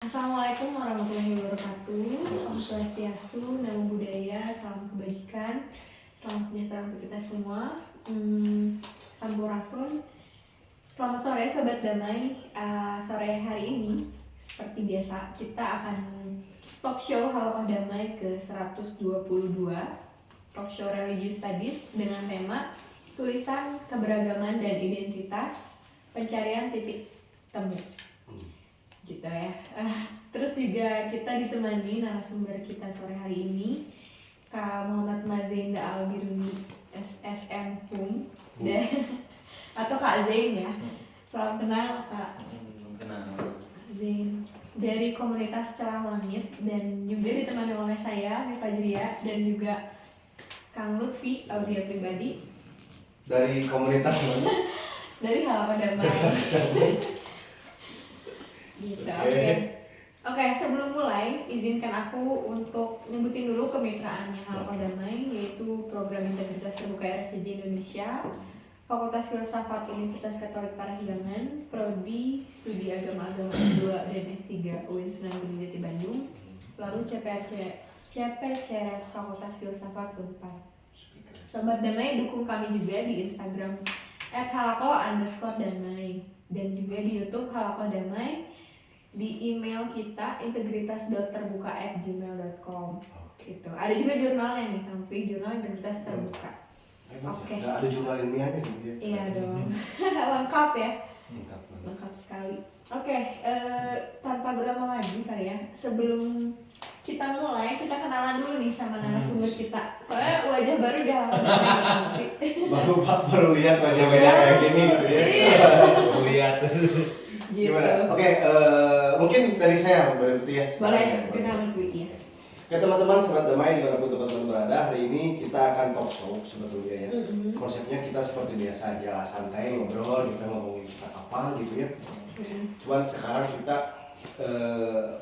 Assalamualaikum warahmatullahi wabarakatuh. Om Swastiastu, Namo Buddhaya, salam kebajikan, salam sejahtera untuk kita semua. Sampurasun. Selamat sore Sobat Damai. Sore hari ini seperti biasa kita akan talk show Halaqah Damai ke 122, talk show Religious Studies dengan tema tulisan keberagaman dan identitas, pencarian titik temu. Gitu ya. Terus juga kita ditemani narasumber kita sore hari ini, Kak Muhammad Mazainda Albiruni SSM HUM atau Kak Zain ya. Salam kenal Kak. Kenal. Zain dari komunitas Celah Langit, dan juga ditemani oleh saya Mifa Jria dan juga Kang Lutfi Aulia Pribadi dari komunitas mana? dari Halaqah Damai. Gitu. Oke, sebelum mulai izinkan aku untuk nyebutin dulu kemitraannya Halaqah Damai, yaitu Program Integritas Terbuka RSCG Indonesia, Fakultas Filsafat Universitas Katolik Parahyangan, Prodi Studi Agama-Agama S2 dan S3 UIN Sunan Gunung Jati Bandung, lalu CPCRS Fakultas Filsafat Unpad. Sobat Damai, dukung kami juga di Instagram @halaqah_damai dan juga di YouTube Halaqah Damai, di email kita integritas.terbuka@gmail.com. Gitu. Ada juga jurnalnya nih, Kampi, Jurnal Integritas Terbuka. Oke. Nggak ada jurnal ilmiahnya gitu ya? Iya dong. Lengkap ya. Lengkap sekali. Oke, tanpa berlama lagi kali ya. Sebelum kita mulai, kita kenalan dulu nih sama narasumber kita. Soalnya wajah baru di Halaqah Damai. baru lihat wajah-wajah kayak gini gitu ya. Baru lihat. Gitu. Gimana? Oke, mungkin dari saya berarti ya. Boleh, kenalan dulu ya. Oke teman-teman, Sobat Damai dimanapun teman-teman berada, hari ini kita akan talk show sebetulnya ya. Konsepnya kita seperti biasa aja, santai ngobrol, kita ngomongin kita apa gitu ya. Cuman sekarang kita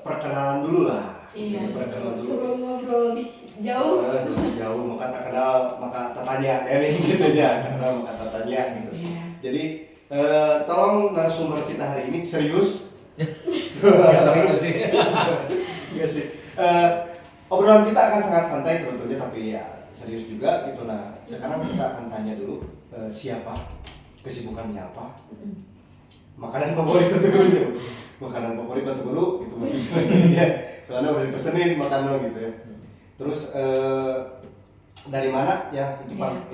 perkenalan dulu lah. Iya. Perkenalan dulu. Sebelum ngobrol lebih jauh. Jauh, maka tak kenal maka tak tanya, gitu ya. Tak kenal maka tak tanya gitu. Iya. Jadi tolong narasumber kita hari ini serius. Serius sih. Iya sih. Obrolan kita akan sangat santai sebetulnya, tapi ya serius juga gitu. Nah, sekarang kita akan tanya dulu siapa, kesibukannya apa, makanan favorit batu dulu, makanan favorit batu dulu itu masih ya. Soalnya udah dipesenin makanan gitu ya. Terus dari mana ya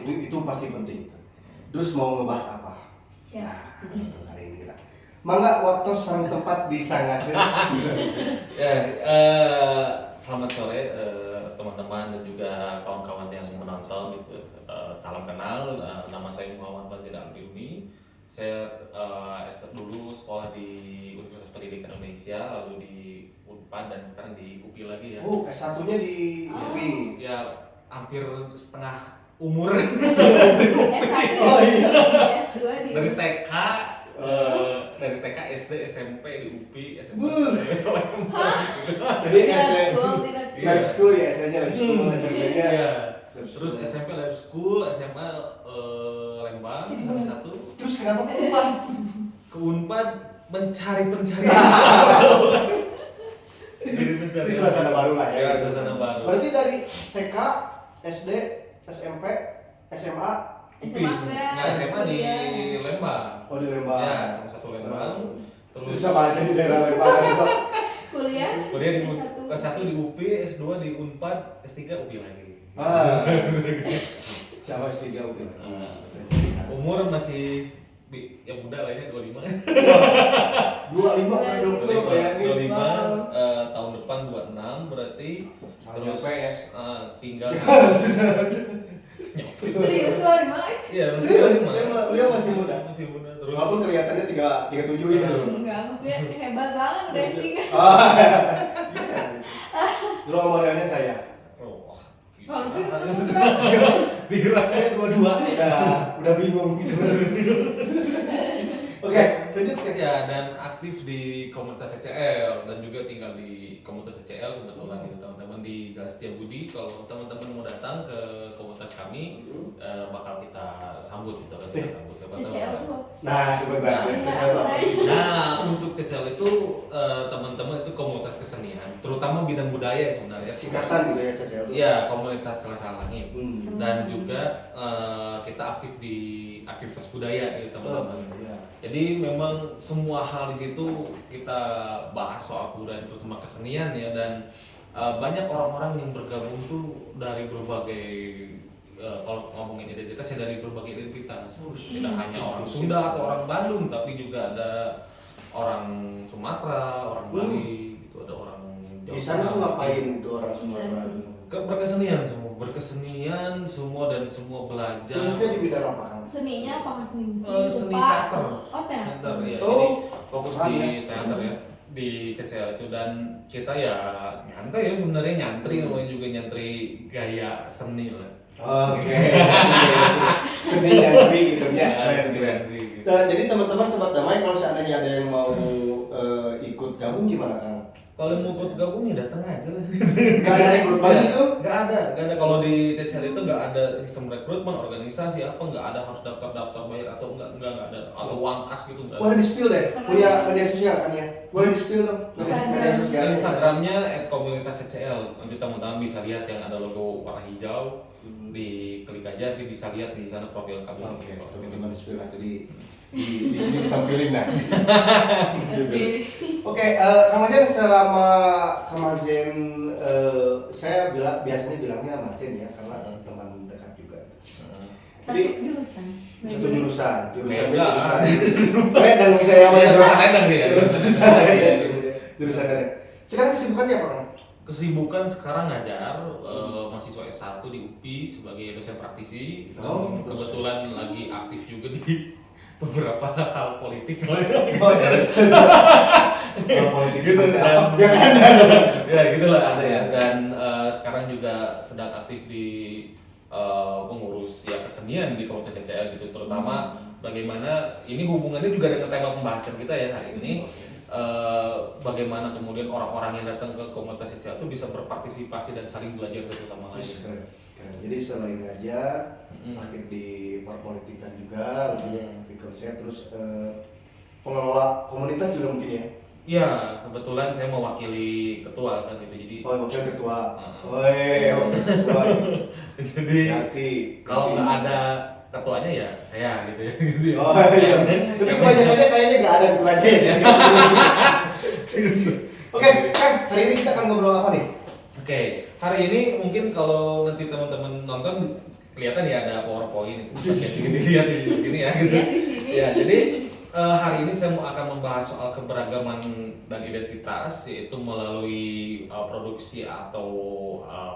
itu pasti penting. Terus mau ngebahas apa? Siap. Nah, hari ini kita. Mangga waktu sareng tempat disangakeun. Ya, selamat sore teman-teman dan juga kawan-kawan yang menonton gitu. Salam kenal, nama saya Muhammad Mazainda Albiruni. Saya dulu sekolah di Universitas Pendidikan Indonesia, lalu di Unpad dan sekarang di UPI lagi ya. Oh, S1-nya di UPI. Ya, hampir setengah umur. S1 Oh, iya. S2 di Dari TK, dari TK, SD, SMP di UPI, SMP. Jadi SD tidak lab school ya, SD-nya lab school, SMP-nya. Iya. lab school. Terus SMP lab school, SMA Lembang, salah satu. Terus kenapa ke Unpad? Ke Unpad mencari Ini suasana baru lah ya. Ya, suasana baru. Berarti dari TK, SD, SMP, SMA, UPI. Nah, SMA di Lembang. oh di Lembang. Ya, sama satu Lembang. Terus sama aja di daerah Lembang juga. kuliah Kuliah di S1. S1 di UPI, S2 di Unpad, S3 UPI lagi. Sama S3 oke. Umur masih ya muda lah ya, 25. 25 per dokter bayangin. 25, tahun depan 26 berarti. Terus nyampe ya. Tinggal Serius lo di mana? Iya, Serius, 25. beliau masih muda. Masih muda terus. Walaupun kelihatannya 37 gitu loh. Enggak, maksudnya hebat banget udah S3. Dulu modelnya saya. Oh. Kalau itu Dirasa Saya 22 udah bingung sebenarnya. Oke, lanjut ke. Ya, dan aktif di komunitas CCL dan juga tinggal di komunitas CCL kebetulan gitu teman-teman di Jalan Setiabudi. Kalau teman-teman mau datang ke komunitas kami, bakal kita sambut gitu kan, kita sambut. Siapa tahu. CCL tuh. Nah, sebentar. Nah, CCL itu apa sih? Nah, untuk CCL itu teman-teman itu komunitas kesenian, terutama bidang budaya sebenarnya. Singkatan gitu ya CCL itu. Iya, komunitas Celasa Langit. Dan Hmm. juga kita aktif di aktivitas budaya gitu teman-teman. Iya. Jadi memang semua hal di situ kita bahas soal budaya terutama kesenian ya, dan banyak orang-orang yang bergabung tuh dari berbagai kalau ngomongin identitas ya dari berbagai identitas. Tidak hanya orang Sunda atau orang Bandung, tapi juga ada orang Sumatera, orang Bali, gitu, ada orang Jawa. Di sana tuh ngapain gitu orang Sumatera? Berkesenian semua dan semua belajar. Khususnya di bidang apa kan? Seninya apakah seni musik? Seni Rupa? teater. Oh, teater. Ya. Oh, Jadi fokus keren di ya. teater ya di CCL itu, dan kita ya nyantai ya sebenarnya, nyantri namanya juga, nyantri gaya seni lah. Oke. Seni nyantri gitu ya. Keren, keren. Nyantri gitu. Nah, jadi teman-teman sobat damai, kalau seandainya ada yang mau ikut gabung gimana kan? Kalau mau ikut gabung ya datang aja lah. Gak ada rekrutmen gitu? Nggak ada. Kalau di CCL itu nggak ada sistem rekrutmen, organisasi apa, nggak ada harus daftar bayar atau nggak ada, atau uang kas gitu nggak ada. Boleh di-spill deh, punya media sosial kan ya? Boleh di-spill dong, media sosial. Instagramnya @komunitas_CCL, nanti teman-teman bisa lihat yang ada logo warna hijau, diklik aja, nanti bisa lihat di sana profil kami. Oke, teman-teman di-spill aja di sini ditampilin nah. Oke, Kang Majen, selama Kang Majen, saya biasanya bilangnya Majen ya, karena teman dekat juga. Tapi jurusan. Satu jurusannya Beda. jurusan. Medang saya sama Jurusan Edang sih ya. Jurusan Edang. Jurusan Edang. Sekarang kesibukannya apa Kang? Kesibukan sekarang ngajar mahasiswa S1 di UPI sebagai dosen praktisi. Oh, Kebetulan lagi aktif juga di beberapa hal politik. Oh ya, politik Gitu, seperti dan- apa? Ya kan? Ya gitulah ada ya. Dan sekarang juga sedang aktif di pengurus ya kesenian di komunitas CCL gitu, terutama bagaimana ini hubungannya juga dengan tema pembahasan kita ya hari ini. Bagaimana kemudian orang-orang yang datang ke komunitas CCL itu bisa berpartisipasi dan saling belajar satu sama lain. Keren, keren. Jadi selain ngajar, aktif di perpolitikan juga, di konsep, terus pengelola komunitas juga mungkin ya. Ya, kebetulan saya mewakili ketua kan gitu. Jadi Oh, wakil ketua. Heeh. Woi, wakil ketua. jadi Hati. kalau nggak ada ketuanya ya saya gitu ya. Gitu ya. Oh iya. Tapi kebanyakannya kayaknya nggak ada ketuanya. Oke, Kang, hari ini kita akan ngobrol apa nih? Oke, hari ini mungkin kalau nanti teman-teman nonton kelihatan ya ada PowerPoint itu bisa dilihat di sini ya gitu. Lihat di sini. Ya, jadi hari ini saya akan membahas soal keberagaman dan identitas, yaitu melalui produksi atau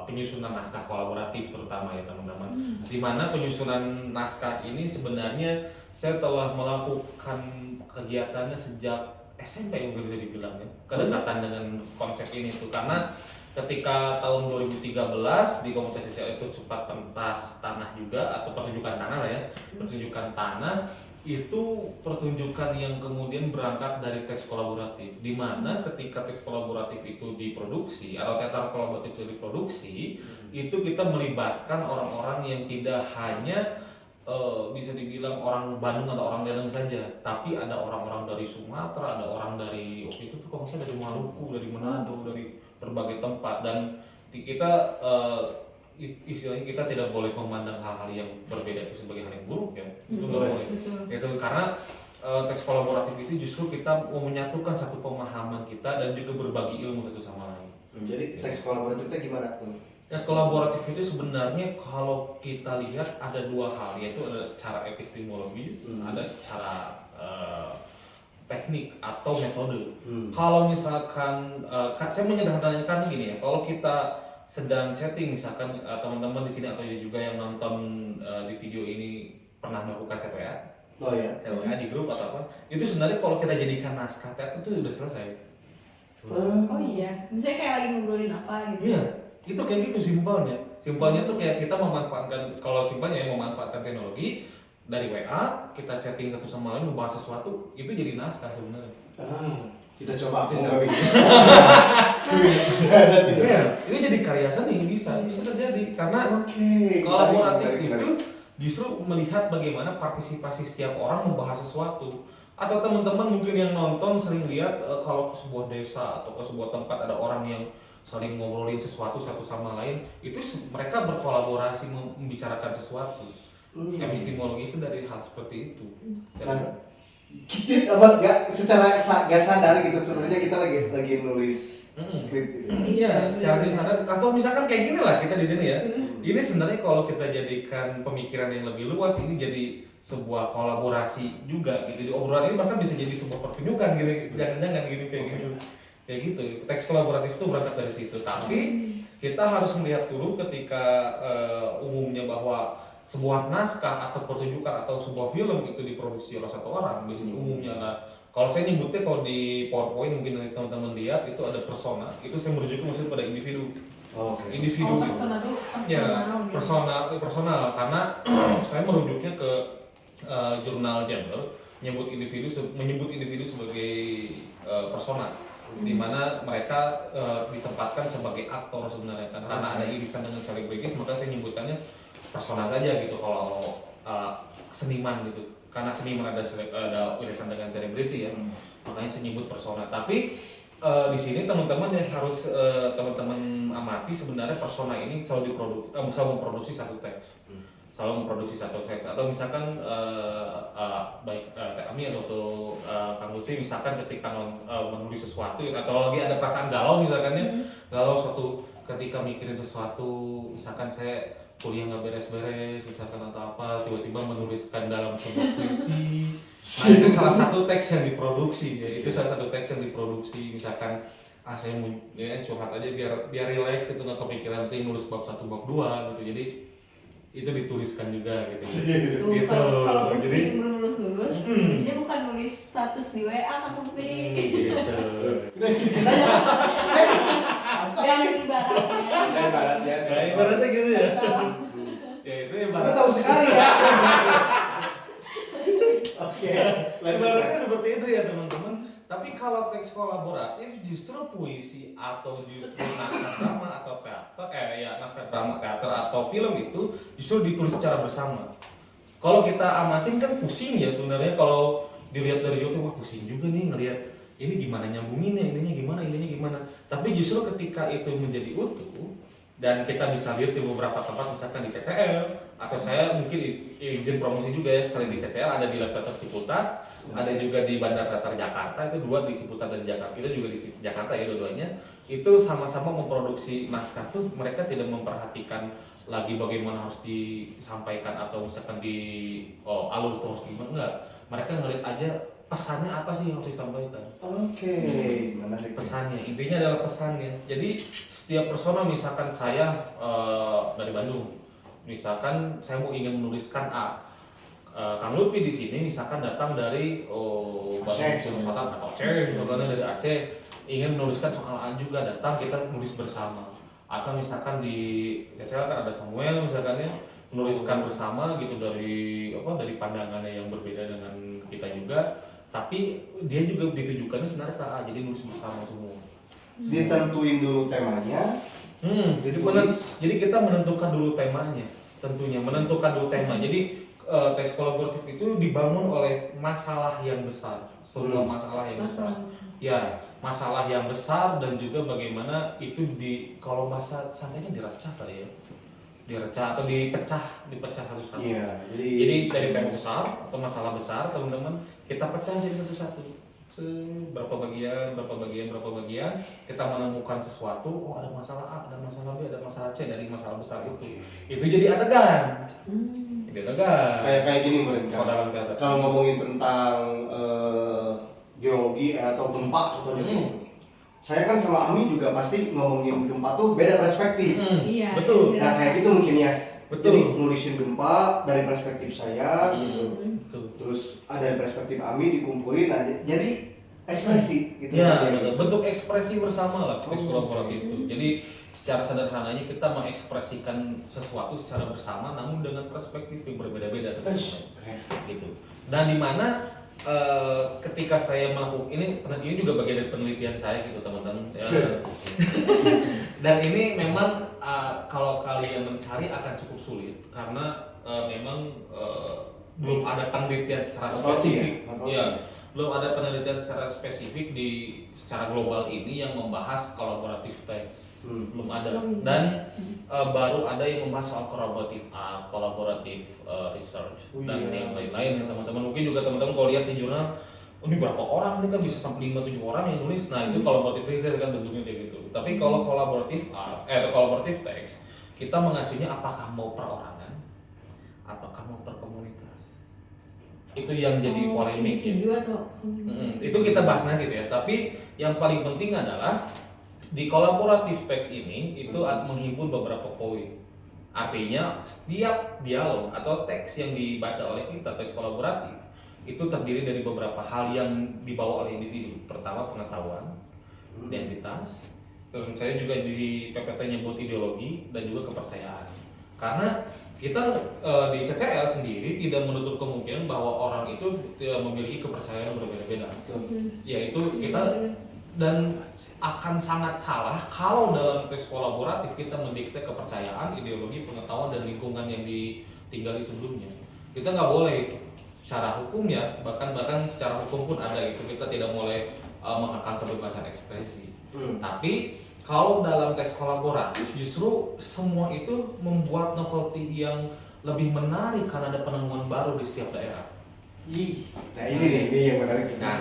penyusunan naskah kolaboratif terutama ya teman-teman. Di mana penyusunan naskah ini sebenarnya saya telah melakukan kegiatannya sejak SMP yang bisa dibilang ya, kedekatan dengan konsep ini tuh, karena ketika tahun 2013 di komunitas CCL itu sempat pentas tanah juga, atau pertunjukan tanah lah ya, pertunjukan tanah itu pertunjukan yang kemudian berangkat dari teks kolaboratif, di mana ketika teks kolaboratif itu diproduksi atau teater kolaboratif itu diproduksi, itu kita melibatkan orang-orang yang tidak hanya bisa dibilang orang Bandung atau orang Padang saja, tapi ada orang-orang dari Sumatera, ada orang dari waktu itu tuh kalau misalnya dari Maluku, dari Manado, dari berbagai tempat, dan kita istilahnya kita tidak boleh memandang hal-hal yang berbeda itu sebagai hal yang buruk ya, itu nggak boleh. Itu karena teks kolaboratif itu justru kita mau menyatukan satu pemahaman kita dan juga berbagi ilmu satu sama lain. Jadi teks kolaboratifnya gimana tuh? Tes kolaboratif itu sebenarnya kalau kita lihat ada dua hal, yaitu ada secara epistemologis, ada secara teknik atau metode. Kalau misalkan saya menyederhanakan gini ya, kalau kita sedang chatting misalkan teman-teman di sini atau juga yang nonton di video ini pernah melakukan chat WA, Oh ya. chat WA di grup atau apa, itu sebenarnya kalau kita jadikan naskah teater itu udah selesai. Oh iya, misalnya kayak lagi ngobrolin apa gitu. Iya, itu kayak gitu simpelnya. Simpelnya tuh kayak kita memanfaatkan, kalau simpelnya ya memanfaatkan teknologi, dari WA kita chatting satu sama lain membahas sesuatu itu jadi naskah sebenarnya. Kita coba aku Bisa. nggak bikin. Iya, itu jadi karya seni bisa terjadi karena Oke. kolaboratif menarik. itu justru melihat bagaimana partisipasi setiap orang membahas sesuatu. Atau teman-teman mungkin yang nonton sering lihat kalau ke sebuah desa atau ke sebuah tempat ada orang yang saling ngobrolin sesuatu satu sama lain, itu mereka berkolaborasi membicarakan sesuatu. Epistemologi itu dari hal seperti itu. Nah, kita apa secara gak sadar gitu sebenarnya kita lagi nulis skrip gitu. Iya, secara tidak sadar. Atau misalkan kayak gini lah kita di sini ya. Ini sebenarnya kalau kita jadikan pemikiran yang lebih luas, ini jadi sebuah kolaborasi juga gitu. Di obrolan ini bahkan bisa jadi sebuah pertunjukan gitu. Jangan-jangan gini kayak gitu. Kayak gitu. Teks kolaboratif itu berangkat dari situ. Tapi kita harus melihat dulu ketika umumnya bahwa sebuah naskah atau pertunjukan atau sebuah film itu diproduksi oleh satu orang, biasanya umumnya ada. Kalau saya nyebutnya kalau di PowerPoint mungkin nanti teman-teman lihat itu ada persona. Itu saya merujuk maksudnya pada individu. Individu sih. Persona tuh Ya, personal. personal karena saya merujuknya ke jurnal gender menyebut individu sebagai persona, di mana mereka ditempatkan sebagai aktor sebenarnya kan. Karena ada irisan dengan selebritis, maka saya nyebutkannya persona saja gitu kalau seniman gitu. Karena seniman ada irisan dengan selebriti ya, makanya saya nyebut persona. Tapi di sini teman-teman yang harus teman-teman amati sebenarnya persona ini selalu memproduksi satu teks. Selalu memproduksi satu teks. Atau misalkan baik Teh Ami atau Kang Lutfi misalkan ketika menulis sesuatu atau lagi ada perasaan galau misalkan ya, galau suatu ketika mikirin sesuatu, misalkan saya kuliah nggak beres-beres misalkan atau apa, tiba-tiba menuliskan dalam sebuah puisi. Nah itu salah satu teks yang diproduksi ya, itu salah satu teks yang diproduksi. Misalkan saya mau ya, curhat aja biar relax gitu, nggak kepikiran nanti nulis bab 1 bab 2 gitu, jadi itu dituliskan juga gitu. Tuh, Gitu. kalau Jadi pusing nulis nulisnya bukan nulis status di WA kan Lutfi. gitu. Udah cerita aja. Yang ibaratnya. Ibaratnya. Kayak ibaratnya gitu ya. Ya itu Kamu ibarat. tahu sekali ya. Oke. Ibaratnya seperti itu ya teman-teman. Tapi kalau teks kolaboratif justru puisi atau justru naskah drama atau teater, naskah drama, teater atau film itu justru ditulis secara bersama. Kalau kita amatin kan pusing ya sebenarnya, kalau dilihat dari YouTube wah pusing juga nih ngelihat ini gimana nyambunginnya, ininya gimana. Tapi justru ketika itu menjadi utuh dan kita bisa lihat di beberapa tempat misalkan di CCL atau saya mungkin izin promosi juga ya, selain di CCL ada di Lab Teater Ciputat, ada juga di Bandar Teater Jakarta, itu dua di Ciputat dan Jakarta, itu juga di Jakarta ya dua-duanya. Itu sama-sama memproduksi naskah tuh, mereka tidak memperhatikan lagi bagaimana harus disampaikan atau misalkan di alur terus gimana, enggak. Mereka ngeliat aja pesannya apa sih yang harus disampaikan. Oke, menarik. Pesannya, intinya adalah pesannya. Jadi setiap persona, misalkan saya dari Bandung, misalkan saya mau ingin menuliskan A, Kang Lutfi di sini misalkan datang dari Bandung Selatan atau Aceh, misalkan dari Aceh, ingin menuliskan soal A juga, datang kita menulis bersama. Atau misalkan di CCL kan ada Samuel misalkan ya, menuliskan bersama gitu dari pandangannya yang berbeda dengan kita juga, tapi dia juga ditujukannya sebenarnya ke A, jadi nulis bersama semua. Ditentuin dulu temanya. Jadi kita menentukan dulu temanya, tentunya menentukan dulu tema. Jadi teks kolaboratif itu dibangun oleh masalah yang besar, sebuah masalah yang besar. Ya, masalah yang besar dan juga bagaimana itu kalau bahasa santainya diracah kali ya. Diracah atau dipecah satu-satu. Iya, jadi dari tema besar atau masalah besar teman-teman kita pecah jadi satu-satu. Berapa bagian kita menemukan sesuatu, ada masalah A, ada masalah B, ada masalah C dari masalah besar itu jadi adegan. Kayak gini mereka. Kalau dalam teater. Kalau ngomongin tentang geologi atau gempa contohnya gitu. Saya kan sama Ami juga pasti ngomongin gempa tuh beda perspektif. Iya. Betul. Nah kayak gitu mungkin ya. Betul. Jadi nulisin gempa dari perspektif saya gitu. Betul. Terus ada dari perspektif Ami dikumpulin, nah jadi ekspresi gitu. Ya, bentuk ekspresi bersama lah teks kolaboratif itu. Jadi secara sederhananya kita mengekspresikan sesuatu secara bersama namun dengan perspektif yang berbeda-beda gitu. Dan di mana ketika saya melakukan ini juga bagian dari penelitian saya gitu teman-teman ya. Dan ini memang kalau kalian mencari akan cukup sulit karena memang belum ada penelitian secara spesifik belum ada penelitian secara spesifik secara global ini yang membahas collaborative text. Belum ada. Dan baru ada yang membahas soal collaborative art, collaborative research dan yang lain-lain ya teman-teman. Mungkin juga teman-teman kalau lihat di jurnal ini berapa orang, ini kan bisa sampai 5-7 orang yang nulis. Nah, itu collaborative research kan bentuknya kayak gitu. Tapi kalau collaborative art atau collaborative text, kita mengacunya apakah mau perorangan ataukah mau per komunitas. Itu yang jadi polemik. Individu atau itu kita bahas nanti tuh ya. Tapi yang paling penting adalah di collaborative text ini itu menghimpun beberapa poin. Artinya setiap dialog atau teks yang dibaca oleh kita, teks kolaboratif, itu terdiri dari beberapa hal yang dibawa oleh individu. Pertama pengetahuan, identitas, terus saya juga di PPT nyebut ideologi dan juga kepercayaan. Karena kita di CCL sendiri tidak menutup kemungkinan bahwa orang itu tidak memiliki kepercayaan yang berbeda-beda. Yaitu kita dan akan sangat salah kalau dalam teks kolaboratif kita mendikte kepercayaan, ideologi, pengetahuan dan lingkungan yang ditinggali sebelumnya. Kita nggak boleh secara hukum ya, bahkan secara hukum pun ada gitu, kita tidak boleh mengekang kebebasan ekspresi. Tapi kalau dalam teks kolaboratif justru semua itu membuat novelty yang lebih menarik karena ada penemuan baru di setiap daerah. Nah ini yang menarik. Nah,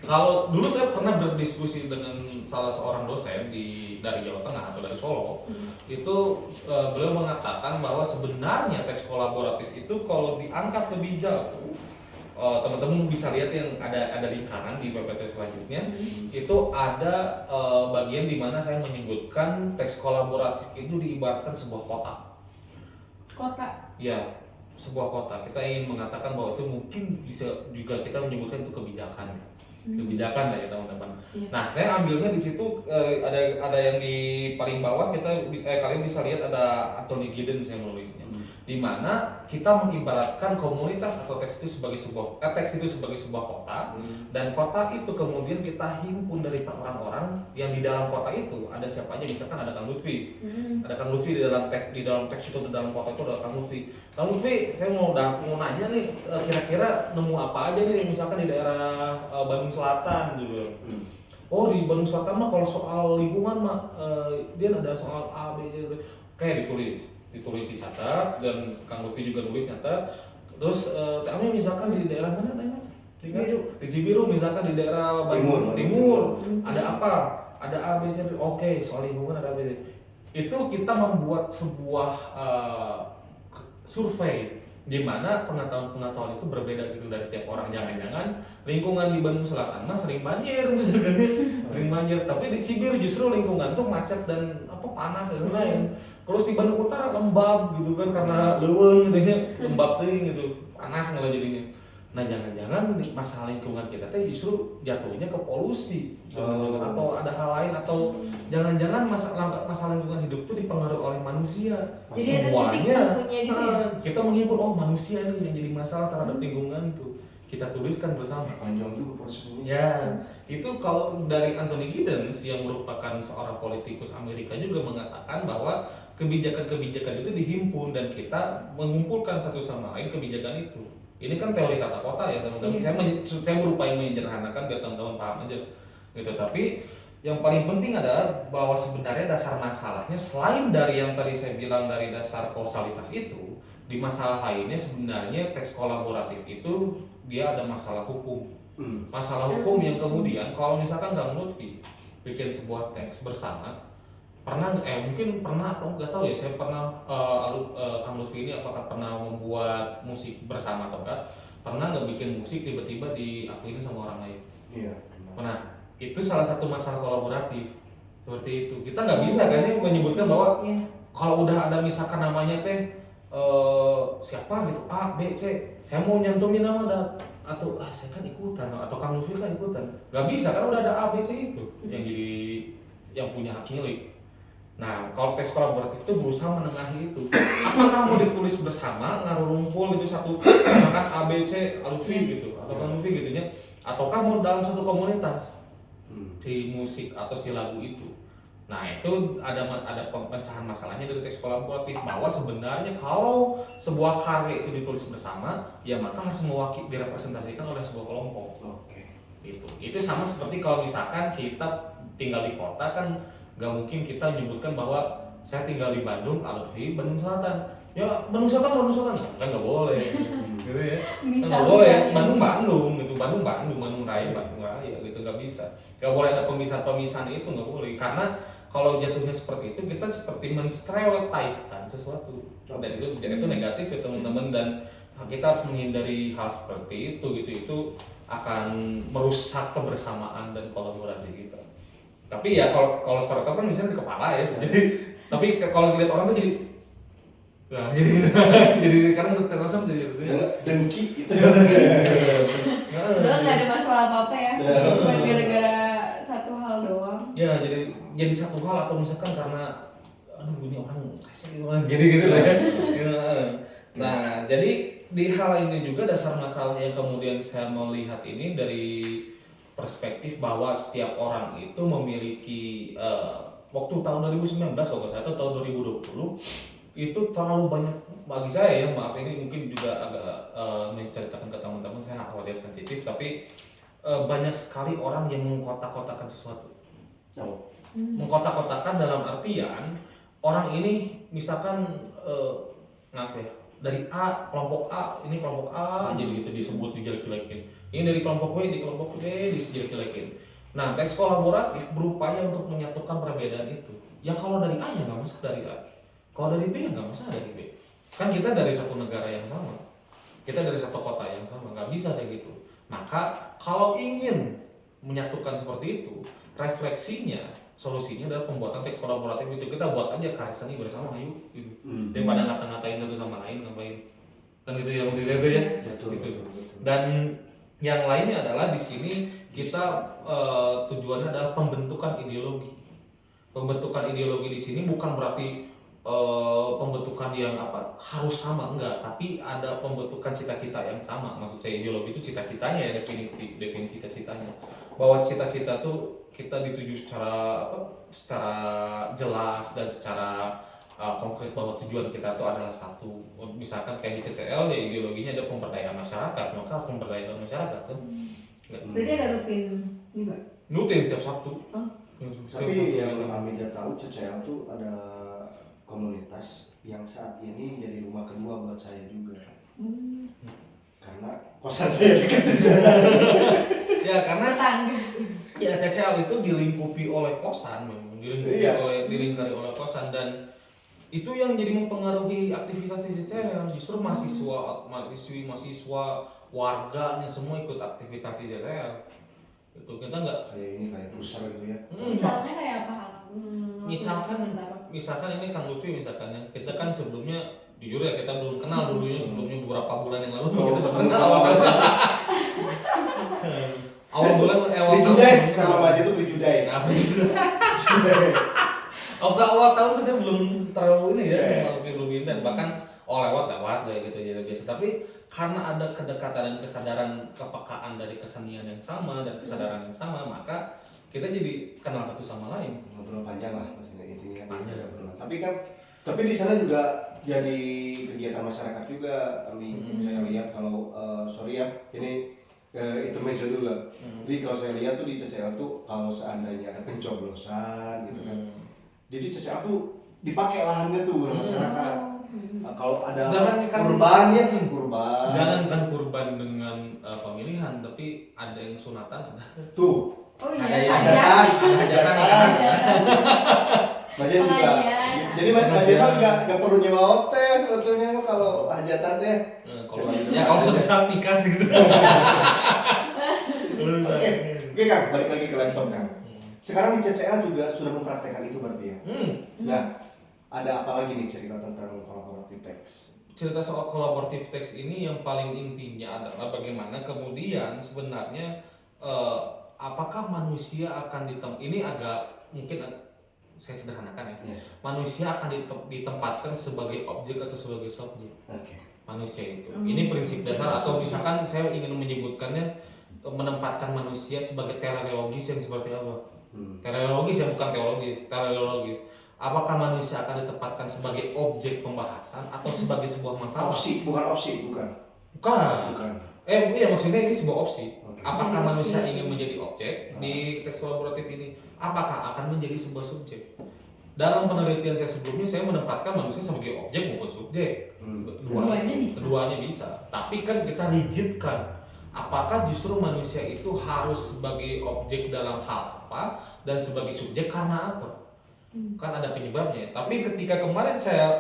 kalau dulu saya pernah berdiskusi dengan salah seorang dosen dari Jawa Tengah atau dari Solo, itu beliau mengatakan bahwa sebenarnya teks kolaboratif itu kalau diangkat lebih jauh, teman-teman bisa lihat yang ada lingkaran di PPT selanjutnya, itu ada bagian di mana saya menyebutkan teks kolaboratif itu diibaratkan sebuah kota. Kota? Ya, sebuah kota. Kita ingin mengatakan bahwa itu mungkin bisa juga kita menyebutkan itu kebijakan lah ya teman-teman. Nah, saya ambilnya di situ ada yang di paling bawah kalian bisa lihat ada Anthony Giddens yang menulisnya. Di mana kita mengibaratkan komunitas atau teks itu sebagai sebuah kota, dan kota itu kemudian kita himpun dari orang-orang yang di dalam kota itu ada siapa aja, misalkan ada Kang Lutfi. Ada Kang Lutfi di dalam teks itu, di dalam kota itu ada Kang Lutfi. Kang Lutfi, saya mau nanya nih, kira-kira nemu apa aja nih misalkan di daerah Bandung Selatan gitu. Oh, di Bandung Selatan mah kalau soal lingkungan mah dia ada soal A, B, C, D. Kayak ditulis dicatat, dan Kang Lutfi juga nulis nyatat. Terus kami misalkan di daerah mana namanya? Di Cibiru misalkan di daerah Timur ada apa? Ada A, B, C, D. Oke, soal lingkungan ada A, B, C. Itu kita membuat sebuah survei di mana pengetahuan itu berbeda gitu dari setiap orang. Jangan-jangan lingkungan di Bandung Selatan mah sering banjir misalkan, sering banjir, tapi di Cibiru justru lingkungan tuh macet dan panas dan lain. Terus di Bandung Utara lembab gitu kan karena leuweung gitu ya, lembab teuing gitu, panas malah jadinya. Nah, jangan-jangan masalah lingkungan kita teh justru jatuhnya ke polusi atau ada hal lain, atau jangan-jangan masalah lingkungan hidup itu dipengaruhi oleh manusia. Jadi semuanya gitu ya? kita menghibur manusia nih yang jadi masalah terhadap lingkungan tuh. Kita tuliskan bersama. Panjang juga prosesnya. Ya, itu kalau dari Anthony Giddens yang merupakan seorang politikus Amerika juga mengatakan bahwa kebijakan-kebijakan itu dihimpun dan kita mengumpulkan satu sama lain kebijakan itu. Ini kan teori kata kota ya teman-teman. Saya berupaya menyederhanakan biar teman-teman paham aja gitu. Tapi yang paling penting adalah bahwa sebenarnya dasar masalahnya selain dari yang tadi saya bilang dari dasar kausalitas itu, di masalah lainnya sebenarnya teks kolaboratif itu dia ada masalah hukum. Masalah hukum yang kemudian kalau misalkan Kang Lutfi bikin sebuah teks bersama, mungkin pernah atau nggak tahu ya, saya pernah Kang Lutfi ini apakah pernah membuat musik bersama atau enggak, pernah nggak bikin musik tiba-tiba diakuin sama orang lain. Iya. Nah, itu salah satu masalah kolaboratif seperti itu. Kita nggak bisa kan ini menyebutkan bahwa kalau udah ada misalkan namanya teh siapa gitu A, B, C, saya mau nyantumin nama atau saya kan ikutan atau Kang Lutfi kan ikutan, nggak bisa kan udah ada A, B, C itu yang jadi yang punya hak milik. Nah, kalau teks kolaboratif itu berusaha menengahi itu. Apakah mau ditulis bersama, ngarumpul itu satu, misalkan A, B, C, Lutfi gitu, atau kan Lutfi gitu ya, ataukah mau dalam satu komunitas si musik atau si lagu itu. Nah, itu ada pemecahan masalahnya dari teks kolaboratif bahwa sebenarnya kalau sebuah karya itu ditulis bersama, ya maka harus direpresentasikan oleh sebuah kelompok. Oke. Itu sama seperti kalau misalkan kita tinggal di kota kan gak mungkin kita menyebutkan bahwa saya tinggal di Bandung, Lutfi Bandung Selatan. Ya Bandung Selatan kan nggak boleh, gitu ya. Nggak boleh. Bandung gitu, Bandung Raya gitu nggak bisa. Nggak boleh ada pemisahan itu nggak boleh karena kalau jatuhnya seperti itu kita seperti menstereotypekan sesuatu dan itu negatif ya teman-teman dan kita harus menghindari hal seperti itu gitu itu akan merusak kebersamaan dan kolaborasi kita. Tapi ya kalau stereotip kan misalnya di kepala ya. Jadi tapi kalau ngeliat orang tuh jadi jadi kadang terasa jadi dengki gitu. Udah nggak ada masalah apa-apa ya. Cuma gara-gara satu hal doang. Ya jadi satu hal atau misalkan karena aduh ini orang kasih gimana jadi gitu lah ya. Nah, jadi di hal ini juga dasar masalahnya yang kemudian saya melihat ini dari perspektif bahwa setiap orang itu memiliki waktu tahun 2019 kalau saya atau tahun 2020 itu terlalu banyak bagi saya ya maaf ini mungkin juga agak menceritakan ke teman-teman saya khawatir sensitif tapi banyak sekali orang yang mengkotak-kotakan sesuatu. Mengkotak-kotakan dalam artian orang ini misalkan maaf ya dari A, kelompok A, ini kelompok A jadi gitu disebut dijelek-jelekin. Ini dari kelompok B, di kelompok B dijelek-jelekin. Nah, teks kolaboratif berupaya untuk menyatukan perbedaan itu. Ya kalau dari A ya nggak masalah dari A. Kalau dari B ya nggak masalah dari B. Kan kita dari satu negara yang sama. Kita dari satu kota yang sama, nggak bisa kayak gitu. Maka kalau ingin menyatukan seperti itu, refleksinya, solusinya adalah pembuatan teks kolaboratif itu kita buat aja karya seni bersama ayo gitu. Daripada ngata-ngatain satu sama lain ngapain. Kan gitu ya maksudnya itu ya. Betul. Dan yang lainnya adalah di sini kita tujuannya adalah pembentukan ideologi. Pembentukan ideologi di sini bukan berarti pembentukan yang harus sama enggak, tapi ada pembentukan cita-cita yang sama. Maksud saya ideologi itu cita-citanya ya definisi cita-citanya. Bahwa cita-cita tuh kita dituju secara jelas dan secara konkret bahwa tujuan kita itu adalah satu. Misalkan kayak di CCL ya ideologinya ada pemberdayaan masyarakat, maka harus memberdayakan masyarakat kan. Berarti ada rutin juga? Rutin setiap Sabtu. Tapi yang kami tidak tahu CCL itu adalah komunitas yang saat ini jadi rumah kedua buat saya juga. Karena kosan saya dekat di sana. Ya karena Tangga. ya CCL itu dilingkupi oleh kosan memang, dilingkari oleh kosan dan itu yang jadi mempengaruhi aktivitas CCL. Justru mahasiswa warganya semua ikut aktivitas di CCL. Itu kita nggak kayak pusar gitu ya. Misalnya kayak apa? Misalkan ini Kang Lutfi misalkan ya, kita kan sebelumnya jujur ya kita belum kenal dulunya sebelumnya beberapa bulan yang lalu kita kenal awal bulan beli Judas sama Mas itu beli Judas. Awal tahun tuh saya belum terlalu ini ya belum intens bahkan lewat kayak gitu ya biasa tapi karena ada kedekatan dan kesadaran kepekaan dari kesenian yang sama dan kesadaran yang sama maka kita jadi kenal satu sama lain. Ngobrol panjang lah maksudnya intinya panjang. Tapi di sana juga jadi kegiatan masyarakat juga kami saya lihat kalau sorry ya ini intermezzo dulu lah. Jadi kalau saya lihat tuh di CCL tuh kalau seandainya ada pencoblosan gitu kan. Jadi CCL tuh dipakai lahannya tuh oleh masyarakat. Kalau ada kurban ya kurban. Jangan kurban dengan pemilihan tapi ada yang sunatan ada. Tuh. Oh ada iya, hajatan. Masih juga. Jadi masih nggak perlu nyewa hotel sebetulnya kalau hajatan deh. Kalau sudah nikah gitu. Oke Kang, balik lagi ke laptop Kang. Sekarang di CCL juga sudah mempraktekkan itu berarti ya. Nah, ada apa lagi nih cerita tentang collaborative text? Cerita soal collaborative text ini yang paling intinya adalah bagaimana kemudian sebenarnya apakah manusia akan ini agak mungkin saya sederhanakan ya, Iya. manusia akan ditempatkan sebagai objek atau sebagai subjek. Oke. Manusia itu. Ini prinsip dasar, atau misalkan saya ingin menyebutkannya menempatkan manusia sebagai teleologis yang seperti apa? Teleologis ya, bukan teologis, teleologis. Apakah manusia akan ditempatkan sebagai objek pembahasan atau sebagai sebuah masalah? Opsi, bukan. Bukan. Iya, maksudnya ini sebuah opsi. Oke. Apakah Jadi manusia opsi. ingin menjadi objek di teks kolaboratif ini? Apakah akan menjadi sebuah subjek? Dalam penelitian saya sebelumnya, saya menempatkan manusia sebagai objek maupun subjek. Keduanya bisa. Tapi kan kita rigidkan. Apakah justru manusia itu harus sebagai objek dalam hal apa dan sebagai subjek karena apa? Kan ada penyebabnya. Tapi ketika kemarin saya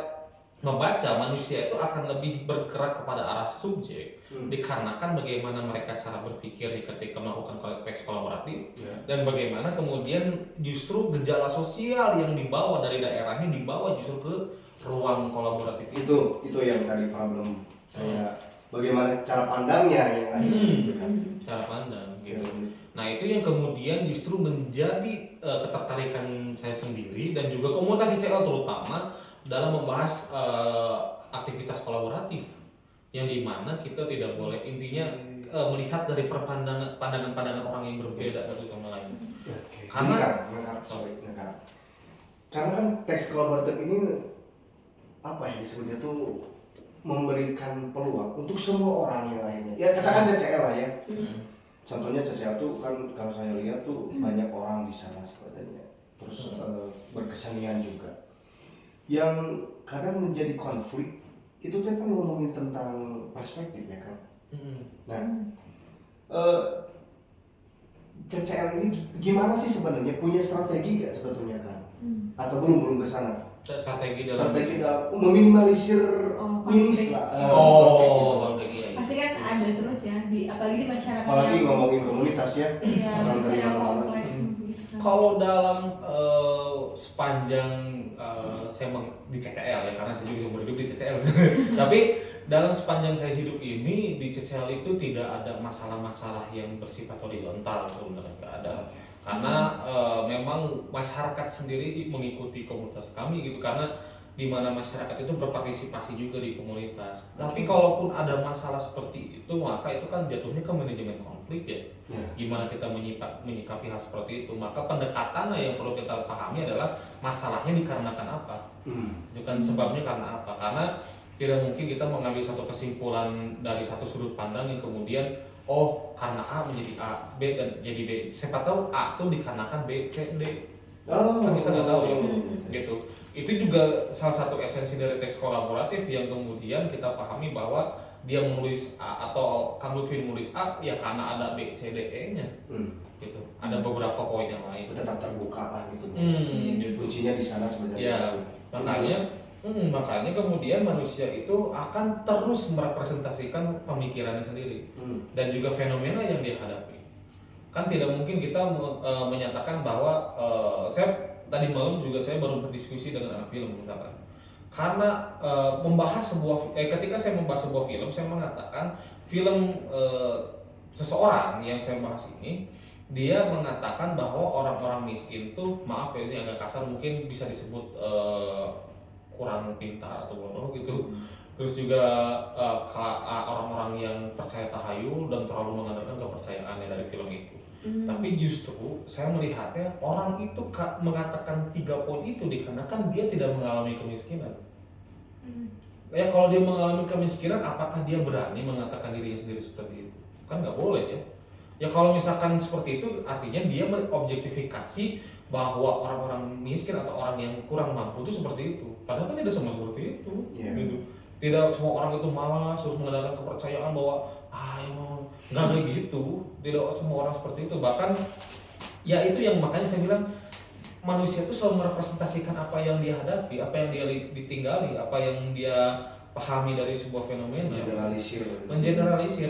membaca, manusia itu akan lebih bergerak kepada arah subjek dikarenakan bagaimana mereka cara berpikir ketika melakukan teks kolaboratif dan bagaimana kemudian justru gejala sosial yang dibawa dari daerahnya dibawa justru ke ruang kolaboratif Itu yang tadi problem kayak bagaimana cara pandangnya yang akhirnya kan. cara pandang gitu. Nah itu yang kemudian justru menjadi ketertarikan saya sendiri dan juga komunitas ICL terutama dalam membahas aktivitas kolaboratif yang dimana kita tidak boleh intinya melihat dari pandangan orang yang berbeda satu sama lain. Oke. Karena Ngekar. Karena kan teks kolaboratif ini apa ya disebutnya tuh memberikan peluang untuk semua orang yang lainnya. Ya katakan CCL lah ya. Contohnya CCL tuh kan kalau saya lihat tuh banyak orang di sana sebenarnya. Terus berkesenian juga. Yang kadang menjadi konflik itu tuh kan ngomongin tentang perspektif ya kan. Nah, CCL ini gimana sih sebenarnya, punya strategi nggak sebetulnya kan? Atau belum ke sana? Strategi dalam meminimalisir minis lah. strategi ya. Pasti kan ada terus ya, apalagi di masyarakat Apalagi yang ngomongin komunitas ya. ya, Orang dari yang mana-mana. kompleks. Kalau dalam sepanjang saya di CCL ya, karena saya juga seumur hidup di CCL. Tapi dalam sepanjang saya hidup ini di CCL itu tidak ada masalah-masalah yang bersifat horizontal sebenarnya, nggak ada. Karena memang masyarakat sendiri mengikuti komunitas kami gitu, karena di mana masyarakat itu berpartisipasi juga di komunitas. Tapi kalaupun ada masalah seperti itu, maka itu kan jatuhnya ke manajemen konflik ya. Gimana kita menyikapi hal seperti itu? Maka pendekatannya yang perlu kita pahami adalah masalahnya dikarenakan apa, bukan sebabnya karena apa. Karena tidak mungkin kita mengambil satu kesimpulan dari satu sudut pandang yang kemudian karena A menjadi A, B dan jadi B. Siapa tahu A itu dikarenakan B, C, D. Kan kita nggak tahu ya, gitu. Itu juga salah satu esensi dari teks kolaboratif yang kemudian kita pahami bahwa dia menulis A atau Kang Lutfi menulis A ya karena ada B, C, D, E-nya. Gitu. Ada beberapa poin yang lain. Tetap terbuka lah gitu. Gitu. Kuncinya di sana sebenarnya. Ya, makanya kemudian manusia itu akan terus merepresentasikan pemikirannya sendiri dan juga fenomena yang dia hadapi. Kan tidak mungkin kita menyatakan bahwa saya tadi malam juga saya baru berdiskusi dengan anak film misalkan. Karena ketika saya membahas sebuah film, saya mengatakan film seseorang yang saya bahas ini, dia mengatakan bahwa orang-orang miskin tuh, maaf ya ini agak kasar, mungkin bisa disebut kurang pintar atau bodoh gitu. Terus juga orang-orang yang percaya tahayul dan terlalu mengandalkan kepercayaannya dari film itu. Tapi justru saya melihatnya orang itu mengatakan 3 poin itu dikarenakan dia tidak mengalami kemiskinan. Ya kalau dia mengalami kemiskinan, apakah dia berani mengatakan dirinya sendiri seperti itu? Kan nggak boleh ya. Ya kalau misalkan seperti itu, artinya dia mengobjektifikasi bahwa orang-orang miskin atau orang yang kurang mampu itu seperti itu. Padahal kan tidak semua seperti itu. Gitu. Tidak semua orang itu malas terus mengandalkan kepercayaan bahwa emang nggak kayak gitu. Tidak semua orang seperti itu. Bahkan ya itu yang makanya saya bilang manusia itu selalu merepresentasikan apa yang dia hadapi, apa yang dia ditinggali, apa yang dia pahami dari sebuah fenomena. Mengeneralisir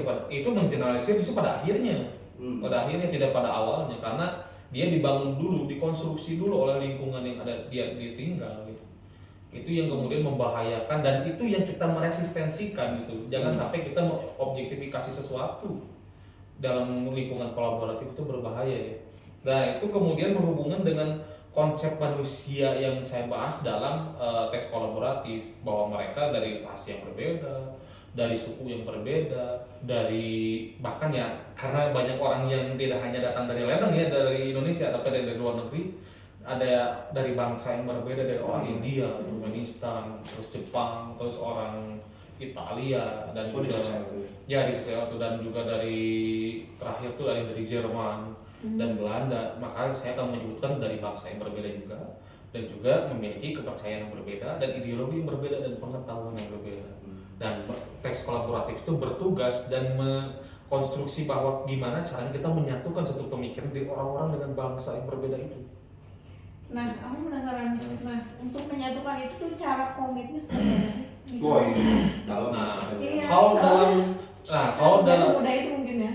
itu pada akhirnya. Pada akhirnya tidak pada awalnya, karena dia dibangun dulu, dikonstruksi dulu oleh lingkungan yang ada dia tinggal gitu. Itu yang kemudian membahayakan dan itu yang kita meresistensikan gitu. Jangan sampai kita mengobjektifikasi sesuatu dalam lingkungan kolaboratif, itu berbahaya ya. Nah itu kemudian berhubungan dengan konsep manusia yang saya bahas dalam teks kolaboratif, bahwa mereka dari ras yang berbeda, dari suku yang berbeda, dari bahkan ya karena banyak orang yang tidak hanya datang dari Ledeng ya, dari Indonesia, tapi dari luar negeri, ada dari bangsa yang berbeda, dari orang India, Turkmenistan, terus Jepang, terus orang Italia, dan juga ya di CCL dan juga dari terakhir tuh dari Jerman dan Belanda. Maka saya akan menyebutkan dari bangsa yang berbeda juga, dan juga memiliki kepercayaan yang berbeda dan ideologi yang berbeda dan pengetahuan yang berbeda. Dan teks kolaboratif itu bertugas dan mengkonstruksi bahwa gimana caranya kita menyatukan satu pemikiran dari orang-orang dengan bangsa yang berbeda itu. Nah, aku penasaran. Nah, untuk menyatukan itu tuh cara komitnya seperti apa sih? Wah, ini dalam. Nah, Iya, kalau nggak dalam semudah itu mungkin ya.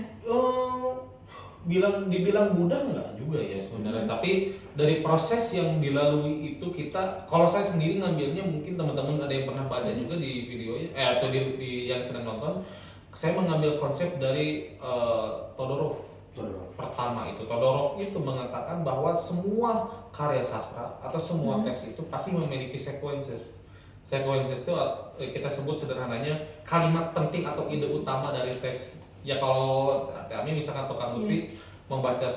dibilang mudah enggak juga ya sebenarnya, tapi dari proses yang dilalui itu kita, kalau saya sendiri ngambilnya, mungkin teman-teman ada yang pernah baca juga di videonya atau di yang sedang nonton, saya mengambil konsep dari Todorov. Pertama itu Todorov itu mengatakan bahwa semua karya sastra atau semua teks itu pasti memiliki sequences. Sequences itu kita sebut sederhananya kalimat penting atau ide utama dari teks. Ya kalau kami misalkan atau Kak Lutfi membaca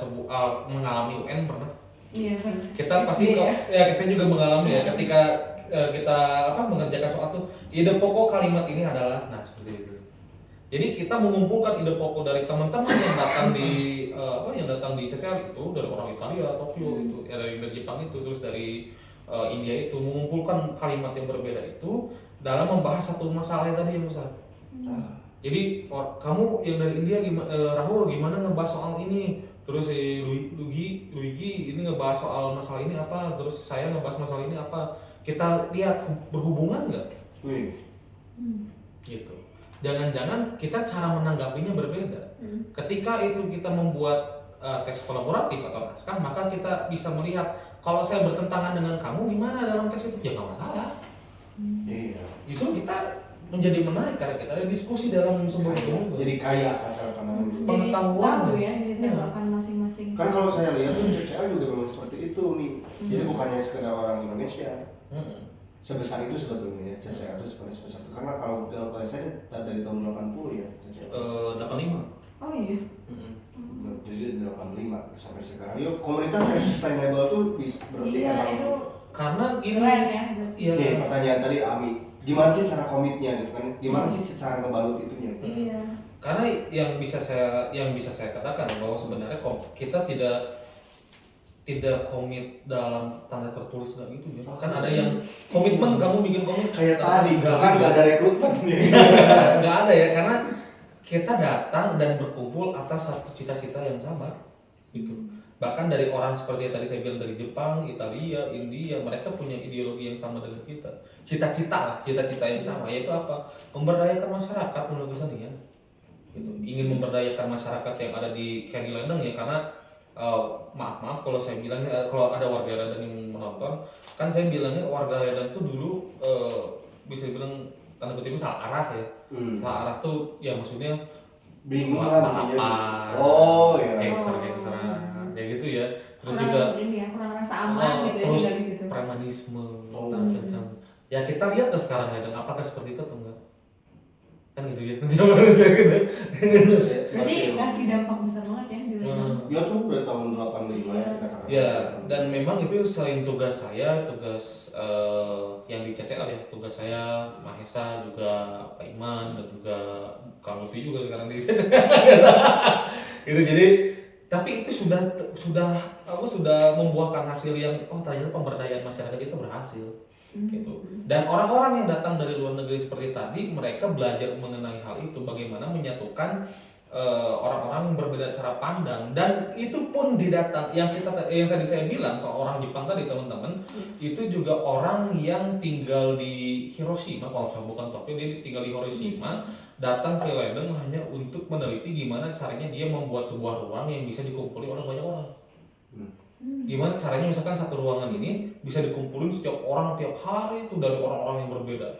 mengalami UN pernah. Iya benar. Kita pasti kita juga mengalami ya ketika kita mengerjakan suatu ide pokok kalimat ini adalah seperti itu. Jadi kita mengumpulkan ide pokok dari teman-teman yang datang di CCL itu, dari orang Italia, Tokyo itu, dari Jepang itu, terus dari India itu, mengumpulkan kalimat yang berbeda itu dalam membahas satu masalah yang tadi ya Musa. Jadi kamu yang dari India Rahul gimana ngebahas soal ini, terus si Luigi ini ngebahas soal masalah ini apa, terus saya ngebahas masalah ini apa, kita lihat berhubungan nggak? Gitu. Jangan-jangan kita cara menanggapinya berbeda. Ketika itu kita membuat teks kolaboratif atau naskah, maka kita bisa melihat kalau saya bertentangan dengan kamu gimana dalam teks itu, ya nggak masalah. Iya. Justru kita menjadi menarik karena kita ada diskusi dalam sebuah film. Jadi kaya acara pandangan itu. Pengetahuan. Tahu ya, jadi tembakan masing-masing. Kan kalau saya lihat tuh CCL juga memang seperti itu nih. Jadi bukannya sekedar orang Indonesia. Sebesar itu sebetulnya ya, CCL itu sebenarnya sebesar itu. Karena kalau saya dari tahun 80 ya CCL. 85. Oh iya. Jadi dari 85 itu sampai sekarang. Yuk, komunitas yang sustainable tuh berarti Iya, emang itu Karena gini. keren ya. Iya. nih pertanyaan tadi Ami, gimana sih cara komitnya gitu kan? Gimana sih secara ngebalut itunya? Iya. Karena yang bisa saya katakan bahwa sebenarnya kita tidak komit dalam tanda tertulis nggak gitu ya. Kan ada yang komitmen, kamu bikin komit Kayak tadi, kan nggak ada rekrutmen nggak ada ya, karena kita datang dan berkumpul atas satu cita-cita yang sama gitu. Bahkan dari orang seperti yang tadi saya bilang dari Jepang, Italia, India, mereka punya ideologi yang sama dengan kita. Cita-cita yang sama, yaitu apa? Memberdayakan masyarakat melalui kesenian. Gitu. Ingin memberdayakan masyarakat yang ada di Kedi Ledeng ya, karena maaf kalau saya bilangnya, kalau ada warga Ledeng yang menonton, kan saya bilangnya warga Ledeng tuh dulu bisa dibilang tanda kutip salah arah ya. Salah arah tuh ya maksudnya bingung lah apa? Oh ya. Gangster kayak gitu ya. Terus kurang juga ini ya, kurang rasa aman gitu ya terus dari situ. premanisme kencang. Ya kita lihat tuh sekarang Ledeng apakah seperti itu atau enggak? Kan gitu ya. Berarti ngasih dampak besar banget ya di Ledeng. Ya tuh udah tahun 85 ya dikatakan. Ya, dan memang itu selain tugas saya, tugas yang di CCL ya, tugas saya, Mahesa, juga Pak Iman, dan juga Kang Lutfi juga sekarang di gitu. Jadi tapi itu sudah membuahkan hasil yang ternyata pemberdayaan masyarakat itu berhasil gitu. Dan orang-orang yang datang dari luar negeri seperti tadi, mereka belajar mengenai hal itu, bagaimana menyatukan orang-orang yang berbeda cara pandang. Dan itu pun yang tadi saya bilang soal orang Jepang tadi teman-teman, itu juga orang yang tinggal di Hiroshima, kalau saya bukan Tokyo, dia tinggal di Hiroshima, datang ke Ledeng hanya untuk meneliti gimana caranya dia membuat sebuah ruang yang bisa dikumpuli oleh banyak orang. Gimana caranya misalkan satu ruangan ini bisa dikumpulin setiap orang tiap hari itu dari orang-orang yang berbeda.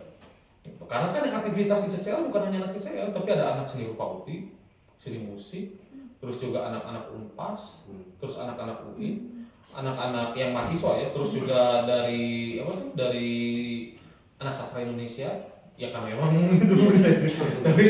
Karena kan yang aktivitas di CCL bukan hanya anak CCL, tapi ada anak seni rupa putih, seni musik, terus juga anak-anak Unpas, terus anak-anak UI, anak-anak yang mahasiswa ya, terus juga dari apa tuh, dari anak sastra Indonesia ya kan memang itu tapi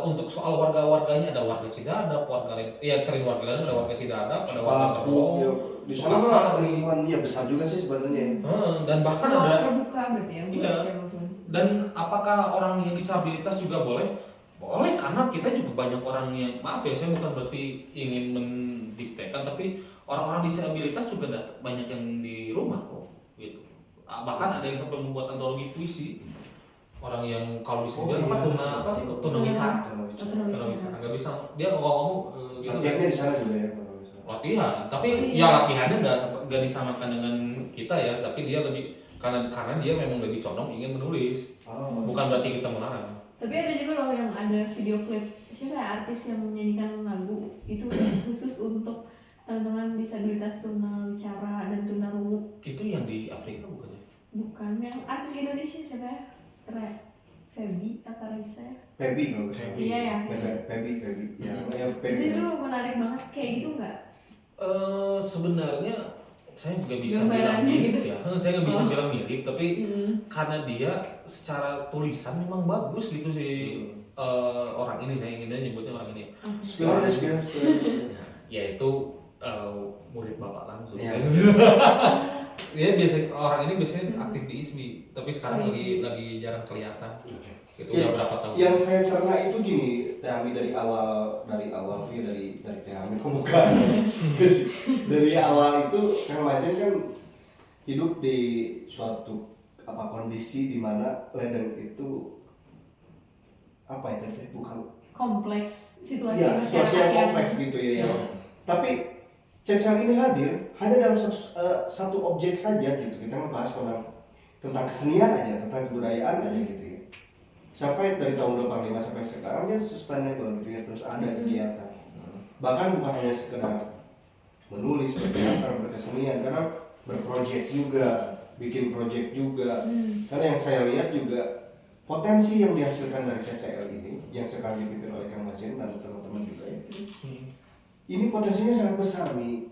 untuk soal warga-warganya ada warga Cidadap, warga lain, ya sering warga lain, ada warga Cidadap, ada warga Paku, ya, Terong, di sana mah lingkungan ya besar juga sih sebenarnya. dan bahkan Ruang ada terbuka berarti ya buat Iya. siapapun. dan apakah orang yang disabilitas juga boleh? Boleh, karena kita juga banyak orang yang, maaf ya saya bukan berarti ingin mendiktekan, tapi orang-orang disabilitas juga banyak yang di rumah kok gitu. Bahkan ada yang sampai membuat antologi puisi. Orang yang kalau bisa bilang apa tuna apa sih tunawicara, tunawicara nggak bisa dia ngomong gitu. Latihannya di sana juga ya. Latihan, tapi ya latihannya nggak disamakan dengan kita ya, tapi dia lebih karena dia memang lebih condong ingin menulis, bukan berarti kita melarang. Tapi ada juga loh yang ada video klip siapa ya artis yang menyanyikan lagu itu khusus untuk teman-teman disabilitas tunawicara dan tunarungu. Itu yang di Afrika bukannya? Bukan, yang artis Indonesia siapa ya? Feby apa Raisa ya? Feby kalau nggak salah. Iya ya. Feby. Ya, Itu menarik banget kayak gitu nggak? Sebenarnya saya juga bisa Gambarannya bilang mirip gitu. ya. Saya nggak bisa bilang mirip, tapi Mm. karena dia secara tulisan memang bagus gitu sih. Orang ini saya inginnya nyebutnya orang ini. Sekilas. Nah, yaitu murid bapak langsung. Iya. Dia biasanya orang ini biasanya aktif di ISMI, tapi sekarang ISMI. lagi jarang kelihatan. Itu Ya, udah berapa tahun? Yang saya cerna itu gini, Teh Ami dari awal tuh ya dari Teh Ami bukan. Dari awal itu Kang Majen kan hidup di suatu kondisi di mana ledeng itu apa ya Teh, bukan Kompleks situasi ya, situasi yang kompleks gitu ya. Ya. Tapi Cecel ini hadir hanya dalam satu objek saja gitu. Kita ngebahas tentang kesenian aja, tentang kebudayaan aja gitu ya. Sampai dari tahun 85 sampai sekarang dia sustainable gitu ya, terus ada kegiatan. Bahkan bukan hanya sekedar menulis, berteater, berkesenian, karena berproject juga, bikin project juga. Karena yang saya lihat juga potensi yang dihasilkan dari CCL ini, yang sekarang dipimpin oleh Kang Majen dan teman-teman juga ya. Ini potensinya sangat besar nih,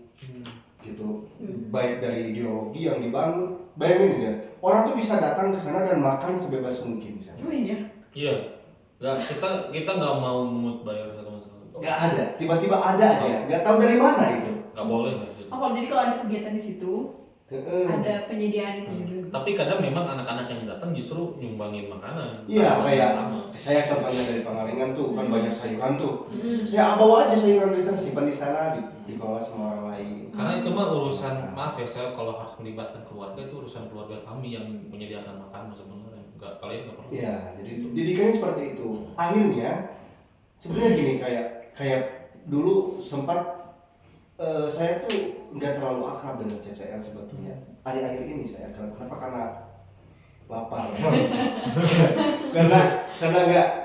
gitu. Baik dari ideologi yang dibangun, bayangin ini, orang tuh bisa datang ke sana dan makan sebebas mungkin di sana. Oh iya. Iya. Kita nggak mau memungut bayar satu masalah. Nggak ada, tiba-tiba ada aja, nggak tahu dari mana itu. Nggak boleh gitu. Oh, jadi kalau ada kegiatan di situ ada penyediaan itu juga. Tapi kadang memang anak-anak yang datang justru nyumbangin makanan. Iya, Karena kayak sama. saya contohnya dari Pangalengan tuh kan banyak sayuran tuh. Saya bawa aja sayuran dari sana, simpan di sana, dikelola sama orang lain. Karena itu mah urusan, maaf ya saya kalau harus melibatkan keluarga itu urusan keluarga kami yang menyediakan makanan sebenarnya. Enggak, kalian nggak perlu. Iya, jadi didikannya seperti itu. Akhirnya sebenarnya gini, kayak dulu sempat saya tuh nggak terlalu akrab dengan CCL sebetulnya. Akhir-akhir ini saya akrab. Kenapa? Karena lapar.